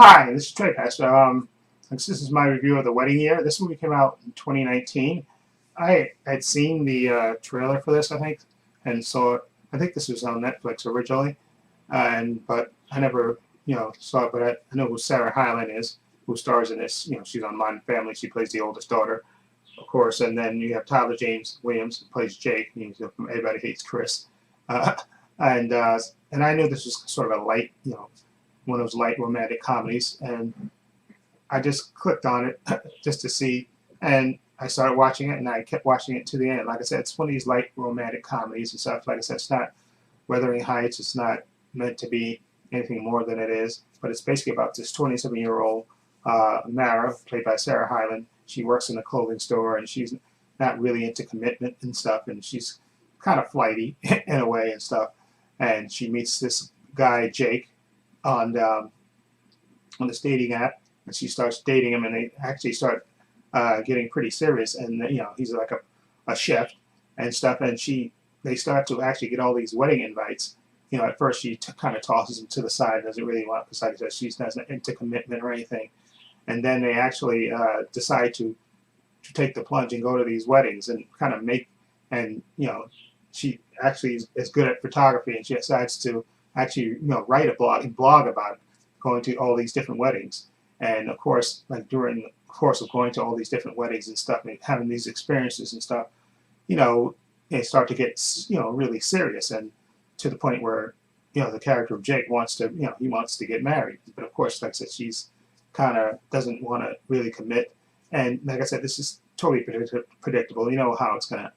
Hi, this is Trey Pastor. This is my review of The Wedding Year. This movie came out in 2019. I had seen the trailer for this, I think, and so I think this was on Netflix originally, but I never, saw it. But I know who Sarah Hyland is, who stars in this. She's on Modern Family. She plays the oldest daughter, of course, and then you have Tyler James Williams, who plays Jake. From Everybody Hates Chris, uh, and uh, and I knew this was sort of a light, one of those light romantic comedies, and I just clicked on it just to see, and I started watching it, and I kept watching it to the end. Like I said, it's one of these light romantic comedies and stuff. Like I said, it's not Wuthering Heights. It's not meant to be anything more than it is, but it's basically about this 27-year-old Mara, played by Sarah Hyland. She works in a clothing store, and she's not really into commitment and stuff, and she's kind of flighty in a way and stuff. And she meets this guy Jake on on this dating app, and she starts dating him, and they actually start getting pretty serious. And he's like a chef and stuff, and they start to actually get all these wedding invites. At first she kind of tosses him to the side, doesn't really want, because like I said, she's not into commitment or anything. And then they actually decide to take the plunge and go to these weddings and kind of make, and she actually is good at photography, and she decides to actually write a blog about going to all these different weddings. And of course, like during the course of going to all these different weddings and stuff, and having these experiences and stuff, they start to get really serious, and to the point where the character of Jake wants to he wants to get married, but of course, like I said, she's kind of doesn't want to really commit. And like I said, this is totally predictable. You know how it's going to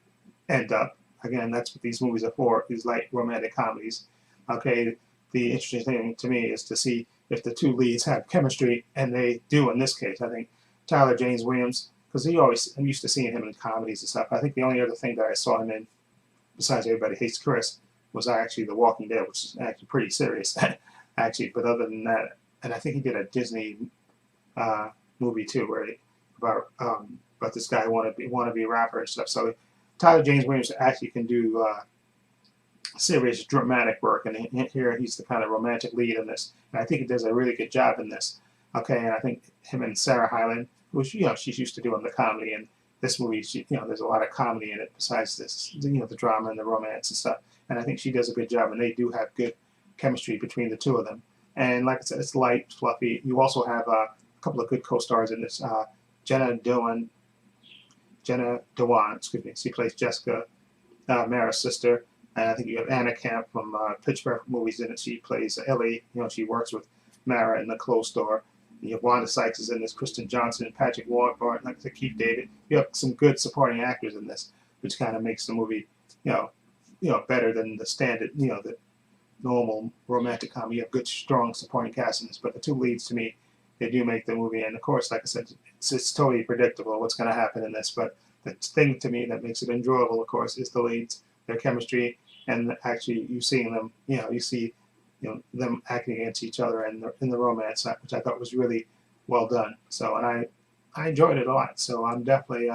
end up. Again, that's what these movies are for, these light romantic comedies. Okay, the interesting thing to me is to see if the two leads have chemistry, and they do in this case. I think Tyler James Williams, because I'm used to seeing him in comedies and stuff. I think the only other thing that I saw him in, besides Everybody Hates Chris, was actually The Walking Dead, which is actually pretty serious, actually. But other than that, and I think he did a Disney movie too, where about this guy wannabe rapper and stuff. So Tyler James Williams actually can do serious dramatic work, and here he's the kind of romantic lead in this, and I think he does a really good job in this. Okay, and I think him and Sarah Hyland, which she's used to doing the comedy, and this movie, there's a lot of comedy in it besides this, the drama and the romance and stuff, and I think she does a good job, and they do have good chemistry between the two of them. And like I said, it's light, fluffy. You also have a couple of good co-stars in this. Jenna Dewan, excuse me, she plays Jessica, Mara's sister. And I think you have Anna Camp from Pitch Perfect movies in it. She plays Ellie. She works with Mara in the clothes store. You have Wanda Sykes is in this, Kristen Johnson, Patrick Warburton, like to Keith David. You have some good supporting actors in this, which kind of makes the movie, better than the standard, the normal romantic comedy. You have good, strong supporting cast in this. But the two leads, to me, they do make the movie. And of course, like I said, it's totally predictable what's going to happen in this. But the thing to me that makes it enjoyable, of course, is the leads, their chemistry, and actually you seeing them, you see, them acting against each other and in the romance, which I thought was really well done. So, and I enjoyed it a lot. So I'm definitely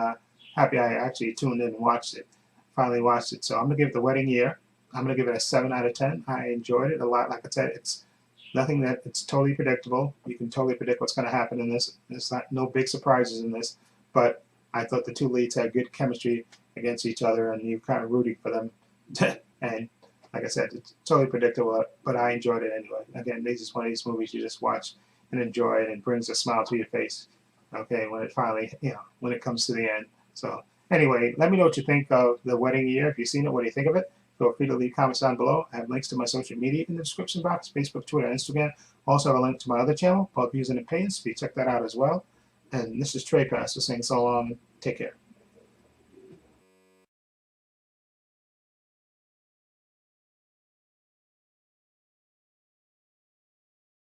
happy I actually tuned in and watched it. Finally watched it. So I'm gonna give it The Wedding Year. I'm gonna give it a 7 out of 10. I enjoyed it a lot. Like I said, it's nothing that it's totally predictable. You can totally predict what's going to happen in this. There's no big surprises in this, but I thought the two leads had good chemistry against each other, and you're kind of rooting for them. And like I said, it's totally predictable, but I enjoyed it anyway. Again, this is one of these movies you just watch and enjoy, and it brings a smile to your face. Okay, when it finally, when it comes to the end. So anyway, let me know what you think of The Wedding Year. If you've seen it, what do you think of it? Feel free to leave comments down below. I have links to my social media in the description box, Facebook, Twitter, Instagram. Also have a link to my other channel called Views and Opinions. Please check that out as well. And this is Trey Pastor saying so long. Take care.